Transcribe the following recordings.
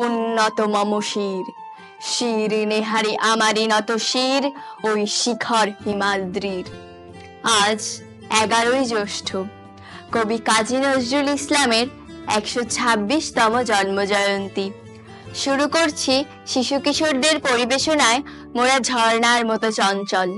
উন্নত মম শির, শির নেহারি আমারি নত শির ওই শিখর হিমাদ্রির। আজ 11ই জ্যৈষ্ঠ, কবি কাজী নজরুল ইসলামের 126তম জন্মজয়ন্তী। শুরু করছি শিশু কিশোরদের পরিবেশনায় মোরা ঝর্ণার মতো চঞ্চল।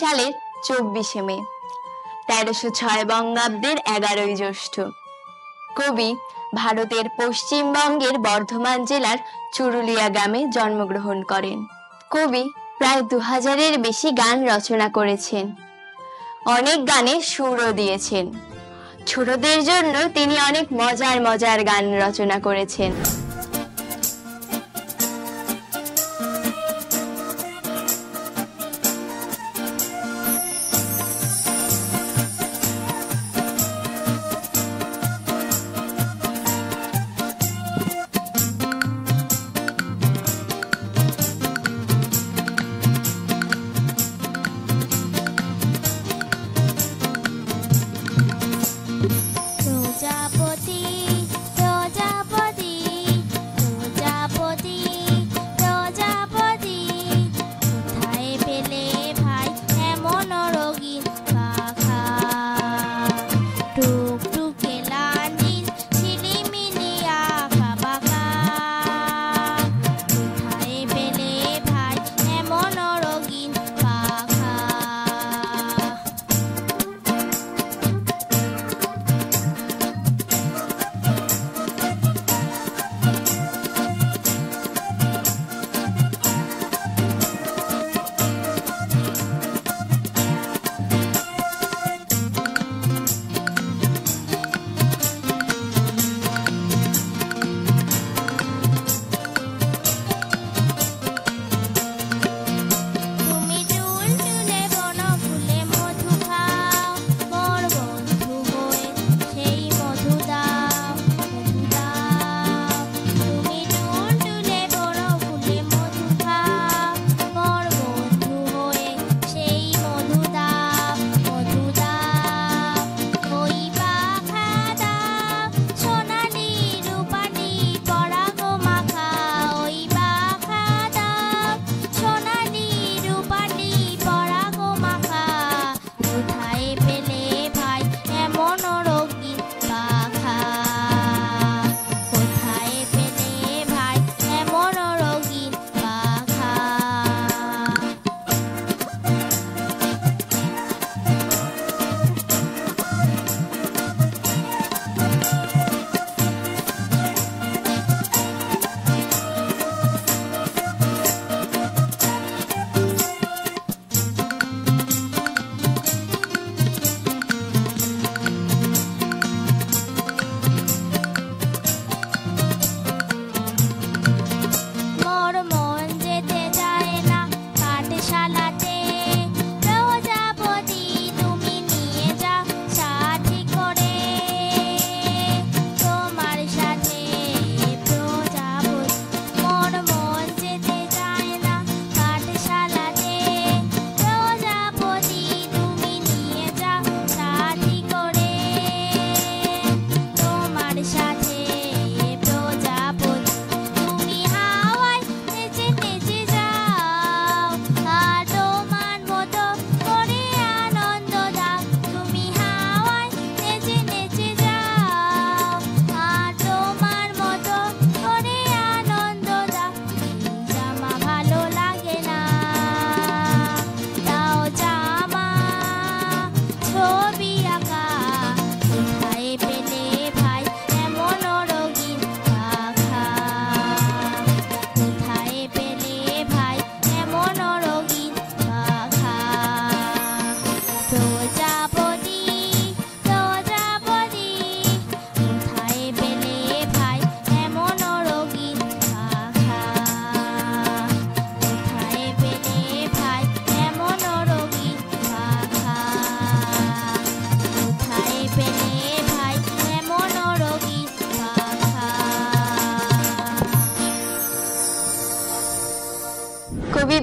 সালের 24শে মে, 1306 বঙ্গাব্দের 11ই জ্যৈষ্ঠ। কবি ভারতের পশ্চিমবঙ্গের বর্ধমান জেলার চুরুলিয়া গ্রামে জন্মগ্রহণ করেন। কবি প্রায় 2000-এর বেশি গান রচনা করেছেন, অনেক গানে সুরও দিয়েছেন। ছোটদের জন্য তিনি অনেক মজার মজার গান রচনা করেছেন। প্রজাপতি প্রজাপতি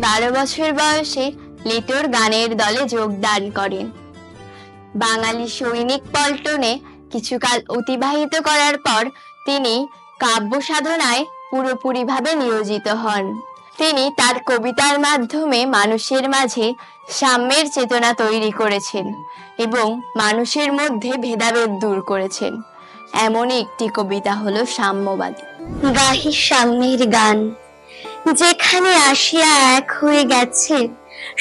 12 বছর বয়সে লিটোর গানের দলে যোগদান করেন। বাঙালি সৈনিক পল্টনে কিছুকাল অতিবাহিত করার পর তিনি কাব্য সাধনায় পুরোপুরিভাবে নিয়োজিত হন। তিনি তার কবিতার মাধ্যমে মানুষের মাঝে সাম্যের চেতনা তৈরি করেছেন এবং মানুষের মধ্যে ভেদাভেদ দূর করেছেন। এমনই একটি কবিতা হলো সাম্যবাদী। গাহি সাম্যের গান, যেখানে আসিয়া এক হয়ে গেছে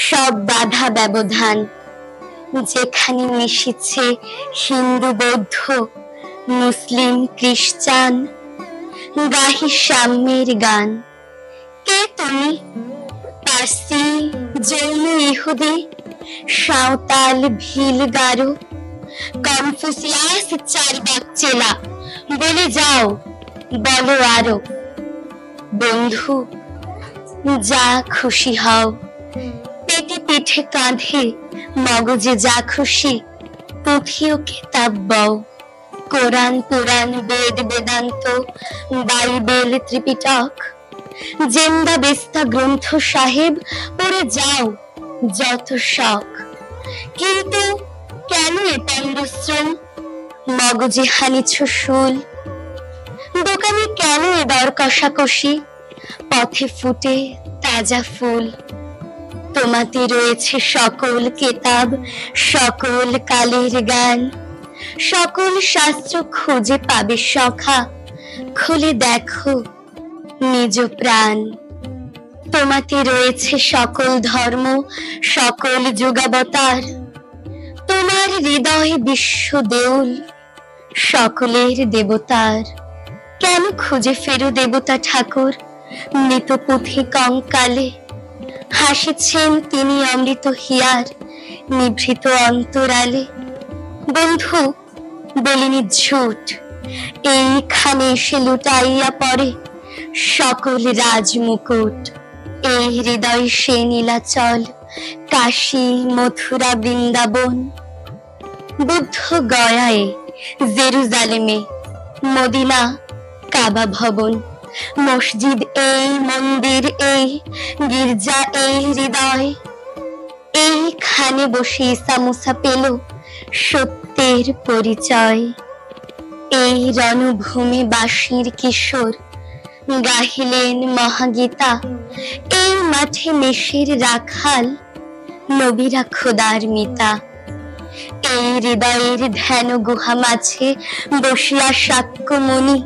সব বাধা ব্যবধান, যেখানে মিশেছে হিন্দু বৌদ্ধ মুসলিম খ্রিস্টান। গাহি সাম্যের গান। কে তুমি? পার্সি, জৈন, ইহুদি, সাঁওতাল, ভিল, গারো, কনফুসিয়াস, চারবাক চেলা, বলে যাও, বলো আরো। বন্ধু, যা খুশি হও, পেটে পিঠে কাঁধে মগজে যা খুশি, পুঁথিও কেতাব বও। কোরআন, পুরাণ, বেদ, বেদান্ত, বাইবেল, ত্রিপিটক, জেন্দা বেস্তা গ্রন্থ সাহেব পড়ে যাও যত শখ। কিন্তু কেন এ পণ্ডশ্রম? মগজে হানিছ শুল। দোকানে কেন এ দর কষাকষি? পথে ফুটে তাজা ফুল। তোমাতে রয়েছে সকল কেতাব, সকল কালের গান, সকল শাস্ত্র খুঁজে পাবে সখা। খুলে দেখো নিজ প্রাণ। তোমাতে রয়েছে সকল ধর্ম, সকল যুগাবতার। তোমার হৃদয়ে বিশ্ব দেউল, সকলের দেবতার। কেন খুঁজে ফেরো দেবতা ঠাকুর মৃত পুঁথি কঙ্কালে? হাসিছেন তিনি অমৃত হিয়ার নিভৃত অন্তরালে। বন্ধু, বলিনি ঝুট, এইখানে এসে লুটাইয়া পড়ে সকল রাজমুকুট। এই হৃদয় সে নীলাচল, কাশী, মথুরা, বৃন্দাবন। বুদ্ধ গয়ায়, জেরুজালেমে, মদিনা, কাবা ভবন, মসজিদ এই, মন্দির এই, গির্জা এই হৃদয়। এইখানে বসে ঈসা মুসা পেল সত্যের পরিচয়। এই রণভূমি বাঁশির কিশোর গাহিলেন মহাগীতা। এই মাঠে মেষের রাখাল নবীরা খোদার মিতা। এই হৃদয়ের ধ্যান গুহা মাঝে বসিয়া শাক্যমুনি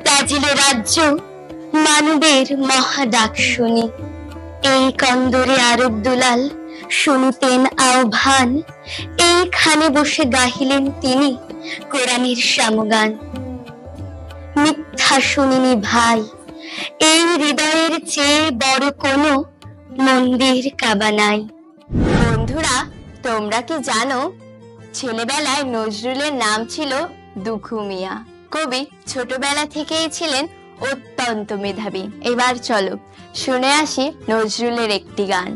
তাজিল রাজ্য মানবের মহা ডাক শুনি। এই কন্দরে আরব দুলাল শুনিতেন আহ্বান। এইখানে বসে গাহিলেন তিনি কোরআনের সামগান। মিথ্যা শুনিনি ভাই, এই হৃদয়ের চেয়ে বড় কোনো মন্দির কাবা নাই। বন্ধুরা, তোমরা কি জানো ছেলেবেলায় নজরুলের নাম ছিল দুখু মিয়া। কবি ছোটবেলা থেকেই ছিলেন অত্যন্ত মেধাবী। এবার চলো শুনে আসি নজরুলের একটি গান।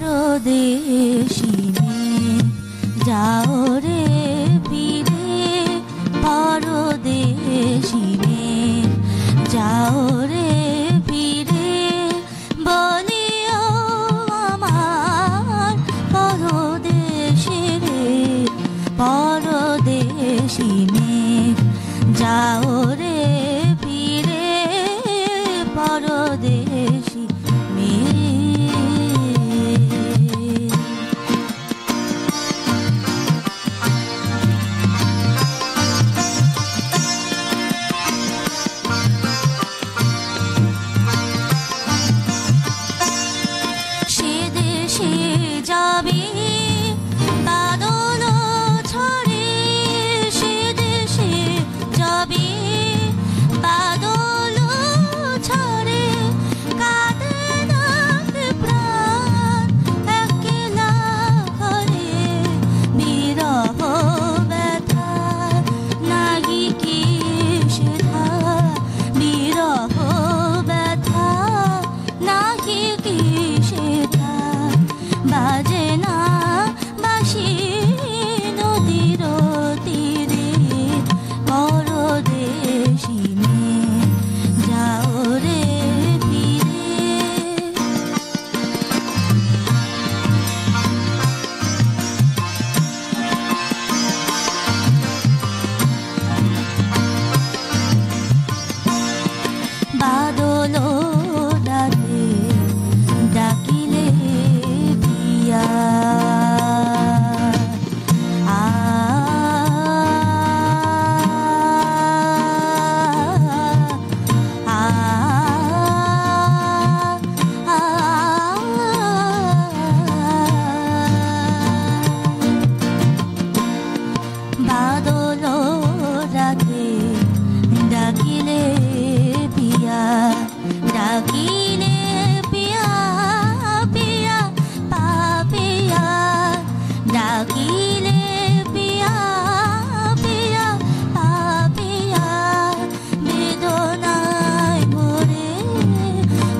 পরদেশিনী যাও রে ফিরে, পরদেশিনী যাও রে ফিরে, বলিও আমার পরদেশে রে, পরদেশিনী যাও রে ফিরে, পরদেশী মেয়ে। বাদল রাতে ডাকিলে পিয়া বাদল রাতে ডাকিলে পিয়া ডাকিলে পিয়া পিয়া পাপিয়া ডাকিলে পিয়া পিয়া পাপিয়া বেদনায় ভরে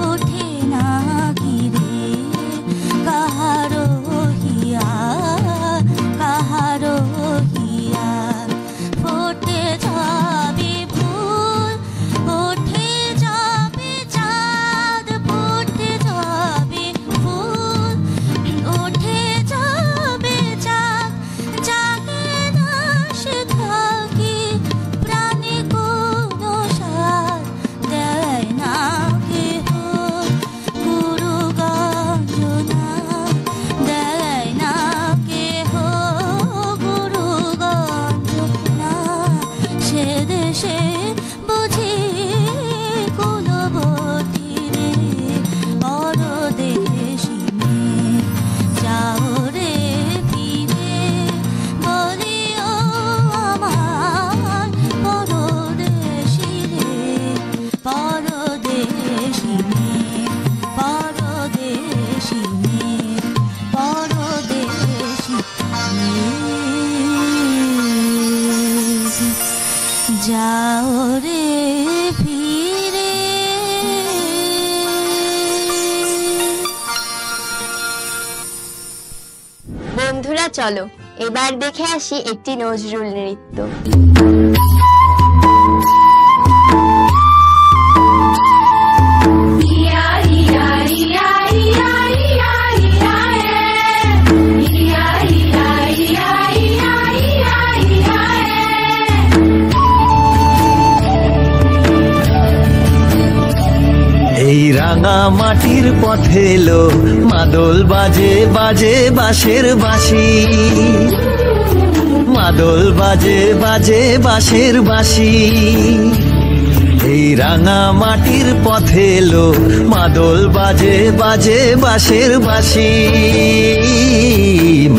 ওঠে না গিরে কাহারো হিয়া কাহারো হিয়া ফোটে যাবে ফুল ওঠে যাবে চাঁদ ফুটে যাবে ফুল ওঠে যাবে চাঁদ জাগে না সে থাকি প্রাণে কোনো সাথ দেয় না কেহ গুরু গঞ্জনা দেয় না কেহ গুরু গঞ্জনা সে দেশে বুঝি কুলবতী রে পরদেশী মেয়ে যাও রে ফিরে বলিও আমার পরদেশী রে পরদেশী মেয়ে পরদেশী মেয়ে পরদেশী মেয়ে যাও রে ফিরে বন্ধুরা চলো এবার দেখে আসি একটি নজরুল নৃত্য। এই রাঙা মাটির পথে এলো মাদল বাজে বাজে বাঁশের বাঁশি মাদল বাজে বাজে বাঁশের বাঁশি এই রাঙা মাটির পথে এলো মাদল বাজে বাজে বাঁশের বাঁশি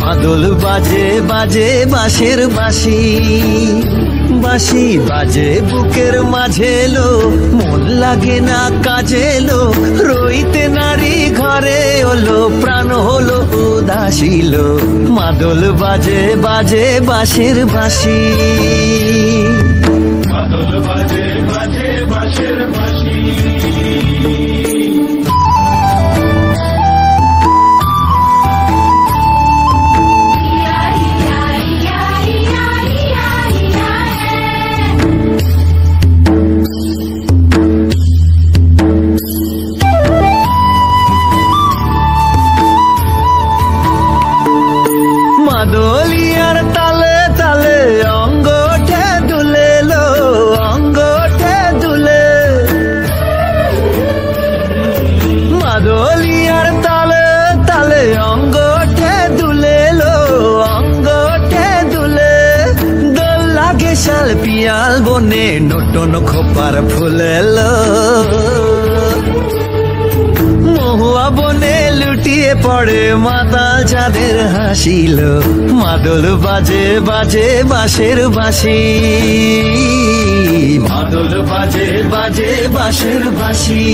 মাদল বাজে বাজে বাঁশের বাঁশি বাঁশি বাজে বুকের মাঝে এলো মন লাগে না কাজে এলো রইতে নারী ঘরে হলো প্রাণ হলো উদাসীল মাদল বাজে বাজে বাঁশের বাঁশি মাদল বাজে বাজে বাঁশের বাঁশি মাদলিয়ার তালে তালে অঙ্গঠে দুলে লো অঙ্গঠে দুলে মাদলিয়ার তালে তালে অঙ্গঠে দুলে লো অঙ্গঠে দুলে দোল লাগে শাল পিয়াল বনে নটন খোপার ফুলেলো মহুয়া বনে লুটিয়ে পড়ে মাতাল চাঁদের হাসিল মাদল বাজে বাজে বাঁশের বাঁশি মাদল বাজে বাজে বাঁশের বাঁশি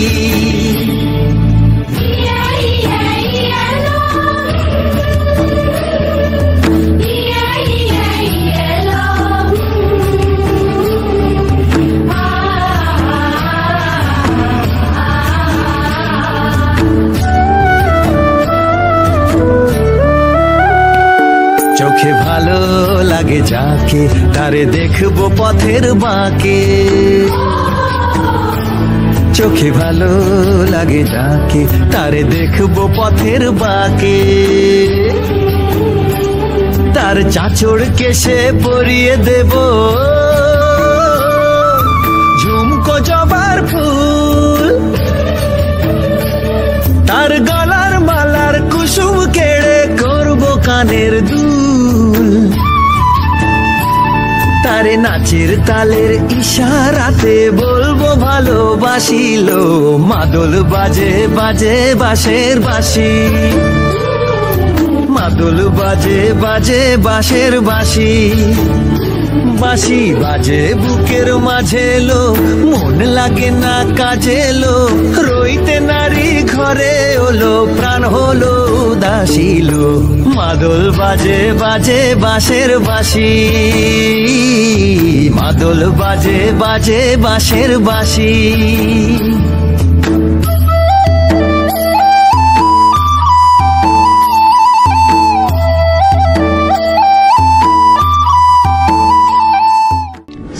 চোখে ভালো লাগে যাকে তারে দেখবো পথের বাঁকে চোখে ভালো লাগে যাকে তারে দেখবো পথের বাঁকে তার চাঁচড় কেশে পরিয়ে দেব ঝুমকো জবার ফুল নাচের তালের ইশারাতে বলবো ভালোবাসিল, মাদল বাজে বাজে বাঁশের বাঁশি, মাদল বাজে বাজে বাঁশের বাঁশি, বাঁশি বাজে বুকের মাঝে লো, মন লাগে না কাজে লো, রইতে নারী ঘরে হলো প্রাণ হলো উদাসীল, মাদল বাজে বাজে বাঁশের বাঁশি, মাদল বাজে বাজে বাঁশের বাঁশি।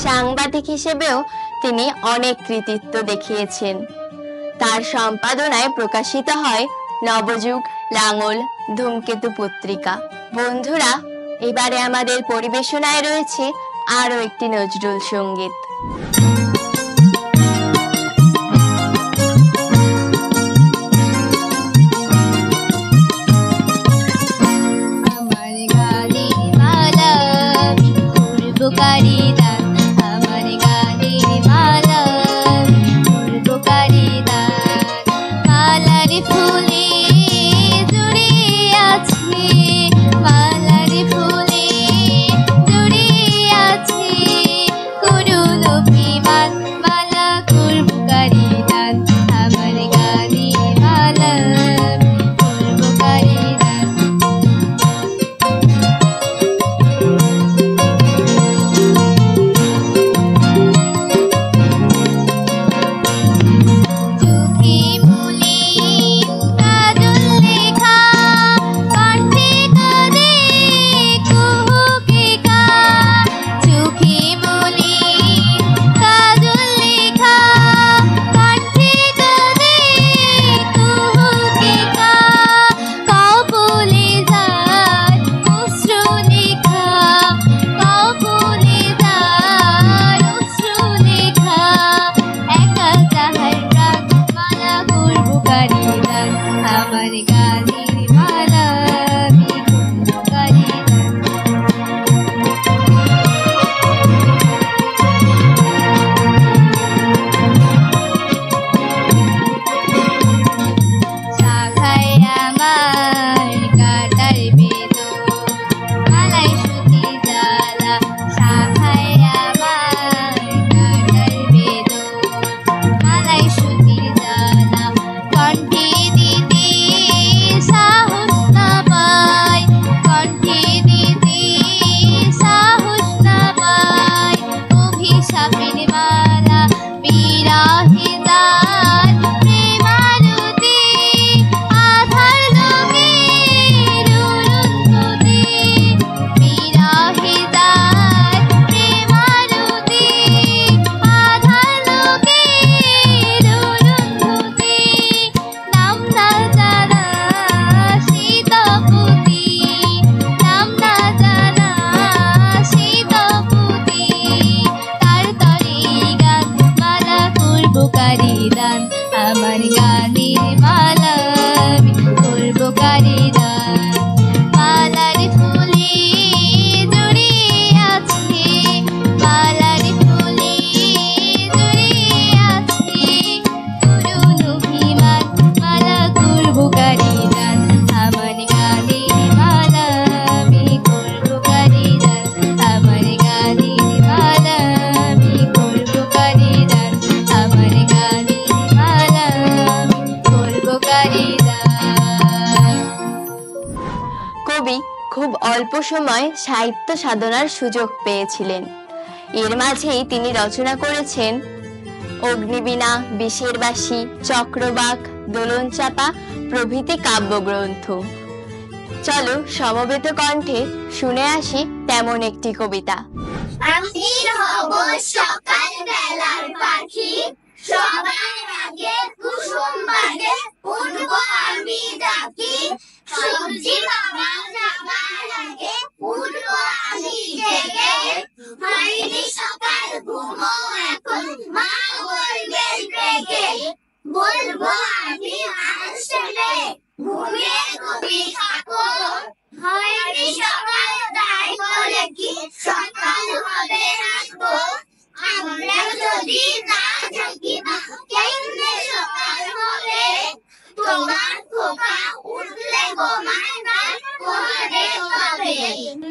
সাংবাদিক হিসেবেও তিনি অনেক কৃতিত্ব দেখিয়েছেন। তার সম্পাদনায় প্রকাশিত হয় নবযুগ, লাঙল, ধূমকেতু পত্রিকা। বন্ধুরা, এবারে আমাদের পরিবেশনায় রয়েছে আরো একটি নজরুল সঙ্গীত। আমার গানের মালা আমি করব কারি দান, আমার গানের মালা আমি করব কারি দান। মালার ফুলে জড়িয়ে আছে, মালার ফুলে জড়িয়ে আছে করুণ অভিমান, মালা করব কারি দান, আমার গানের মালা আমি করব কারি দান। চোখে মুলি কাজল লেখা, কণ্ঠে কাঁদে কুহুকে কা। চোখে মুলি কাজল লেখা, কণ্ঠে কাঁদে কুহুকে কা। কপলে যায় অশ্রু লেখা, কপলে যায় অশ্রু লেখা। একা যাহার প্রাণ, মালা করব কারি দান, আমার গানের মালা আমি করব কারি দান। শাখায় আমার কাটার বেদন, মালায় সুতি জ্বালা। শাখায় আমার কাটার বেদন, মালায় সুতি জ্বালা। কণ্ঠে দিতে সাহস না পাই, কণ্ঠে দিতে সাহস না পাই। অভিশাপের মালা বিরাহে যার প্রেমারতি, আধার লোকের অরুন্ধতি। বিরাহে যার প্রেমারতি, আধার লোকের অরুন্ধতি। নাম না জানা সীতাপতি, নাম না জানা সীতাপতি। তার তরে গান, মালা করব কারি দান, আমার গানের মালা আমি করব কারি দান। মালার ফুলে জড়িয়ে আছে, মালার ফুলে জড়িয়ে আছে করুণ অভিমান, মালা করব কারি দান, আমার গানের মালা আমি করব কারি দান, আমার গানের মালা আমি করব কারি দান, আমার গানের মালা আমি করব কারি দান। কবি খুব অল্প সময় সাহিত্য সাধনার সুযোগ পেয়েছিলেন। এর মাঝেই তিনি রচনা করেছেন অগ্নিবীণা, বিষের বাঁশি, চক্রবাক, দোলনচাপা প্রভৃতি কাব্যগ্রন্থ। চলো সমবেত কণ্ঠে শুনে আসি তেমন একটি কবিতা। আমি হব সকাল বেলার পাখি, সবার আগে কুসুম বাজে উঠব আমি ডাকি। সবজি বাবা যাবার আগে উঠব আমি জেগে। হয়নি সকাল ঘুমো এখন, মা বলবেন রেগে। বলবো আমি আসলে ঘুমিয়ে ঘুমিয়ে থাকো। হয়নি সকাল তাই বলে কি থাকি সকাল হবে আসবো আমরা যদি না থাকি কেমনে সকাল হবে তোমার খোকা উঠলে ঘুমায় না পরে খাবে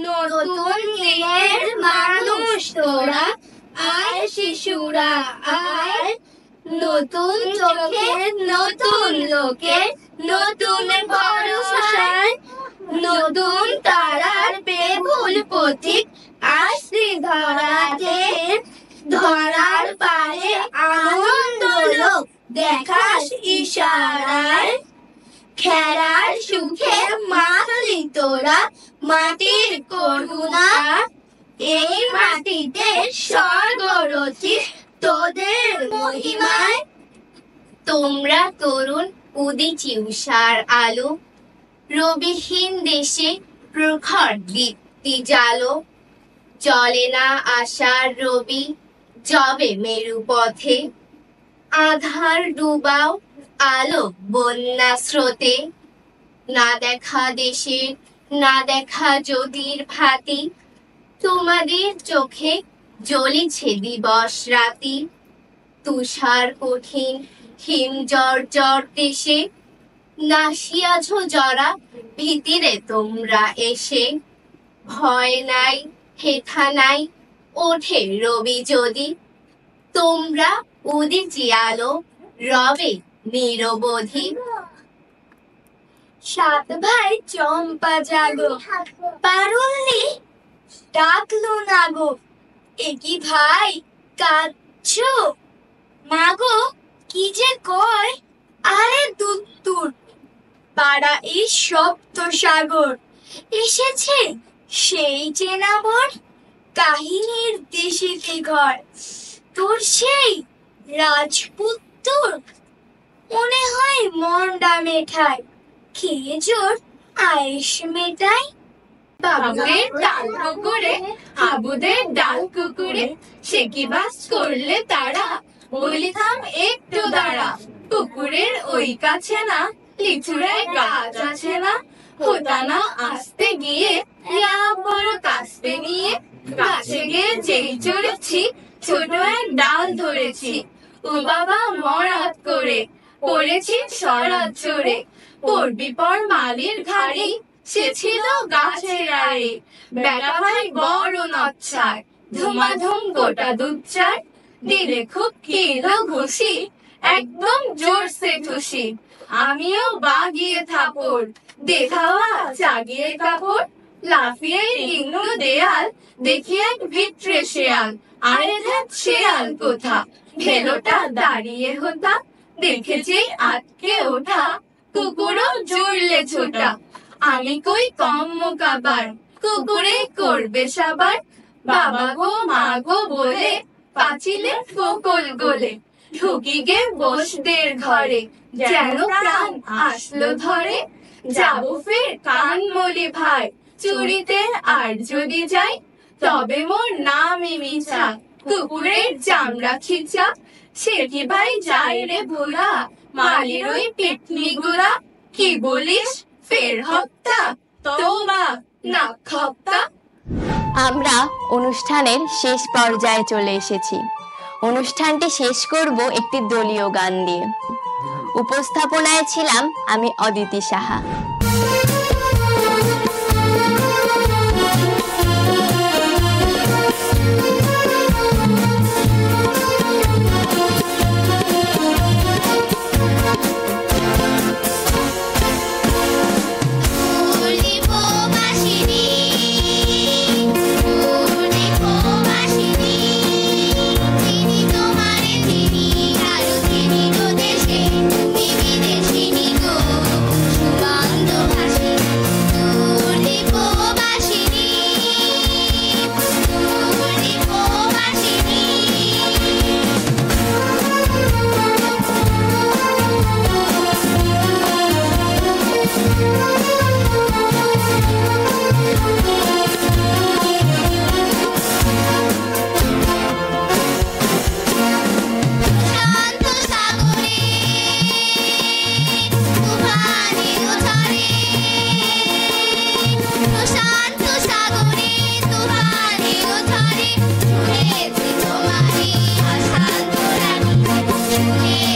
নতুন দিনের মানুষ তোরা আয় শিশুরা আয় নতুন চোখে নতুন লোকে নতুন ভরসায় নতুন তারার বেভুল পথিক আসি ধরাতে ধরার পারে আনন্দ লোক দেখাস ইশারায় খেলার সুখে মাতলি তোরা মাটির করুণা এই মাটিতে স্বর্গ রচিস তোদের মহিমায় তোমরা তরুণ উদিচি উষার আলো রবিহীন দেশে প্রখর দীপ্তি জালো চলে না আশার রবি যবে মেরু পথে আধার ডুবাও আলো বন্যা স্রোতে না দেখা দেশের না দেখা যদির ভাতি তোমাদের চোখে জ্বলিছে দিবস রাতি তুষার কঠিন হিম জর্জর দেশে নাসিয়াছ জরা ভীতিরে তোমরা এসে ভয় নাই হেথা নাই ওঠে রবি যদি তোমরা উদিচি আলো রবে নিরবধি সাত ভাই চম্পা জাগো পারুল্লি ডাকলো না গো একই ভাই কাঁদছো মাগো কি যে কয় আরে দূর পাড়া এই সপ্ত সাগর এসেছে সেই চেনাবর কাহিনীর দেশেতে ঘর তোর সেই রাজপুত্তর মনে হয় মন্ডা মেঠাই খেয়ে জোর আয়েস মেটাই বাবুদের ডাল কুকুরে হাবুদের ডাল কুকুরে সে কি বাস করলে তারা বলি থাম একটু দাঁড়া পুকুরের ওই কাছে না লিচুড়ায় গাছ আছে না হতা না আসতে গিয়ে বড় কাস্তে নিয়ে গাছে গিয়ে যেই চড়েছি ছোট এক ডাল ধরেছি ও বাবা মরাত করে পড়েছি সরাত চড়ে পড়বি পর মালির ঘাড়ি সে ছিল গাছের আড়ে বেটা ভাই বড় নচ্ছার ধুমাধুম গোটা দুধচার দিলে খুব কিলো ঘুষি একদম জোরসে ঠুসি আমিও বাগিয়ে থাপড় দেখাওয়া জাগিয়ে কাপড় লাফিয়ে নিম্ন দেয়াল দেখি এক ভিতরে শেয়াল আরে দেখ শেয়াল কোথা ভেলোটা দাঁড়িয়ে হতা দেখেছি আটকে ওঠা কুকুরও জুড়লে ছোটা আমি কই কম মোকাবার কুকুরে করবে সাবার বাবা গো মা গো বলে পাঁচিলে ফোকল গোলে ঢুকি গে বসদের ঘরে যেন প্রাণ আসলো ধরে যাবো ফের কান মলি ভাই চুরিতে আর যদি যাই তবে মোর নামই মিছা কুকুরের চামড়া খিচা সে কি ভাই যাই রে ভোলা মালির ওই পিটনি গুড়া কি বলিস ফের হত্যা তোবা না খপ্তা আমরা অনুষ্ঠানের শেষ পর্যায়ে চলে এসেছি। অনুষ্ঠানটি শেষ করব একটি দলীয় গান দিয়ে। উপস্থাপনায় ছিলাম আমি অদিতি সাহা। বান্ধব রে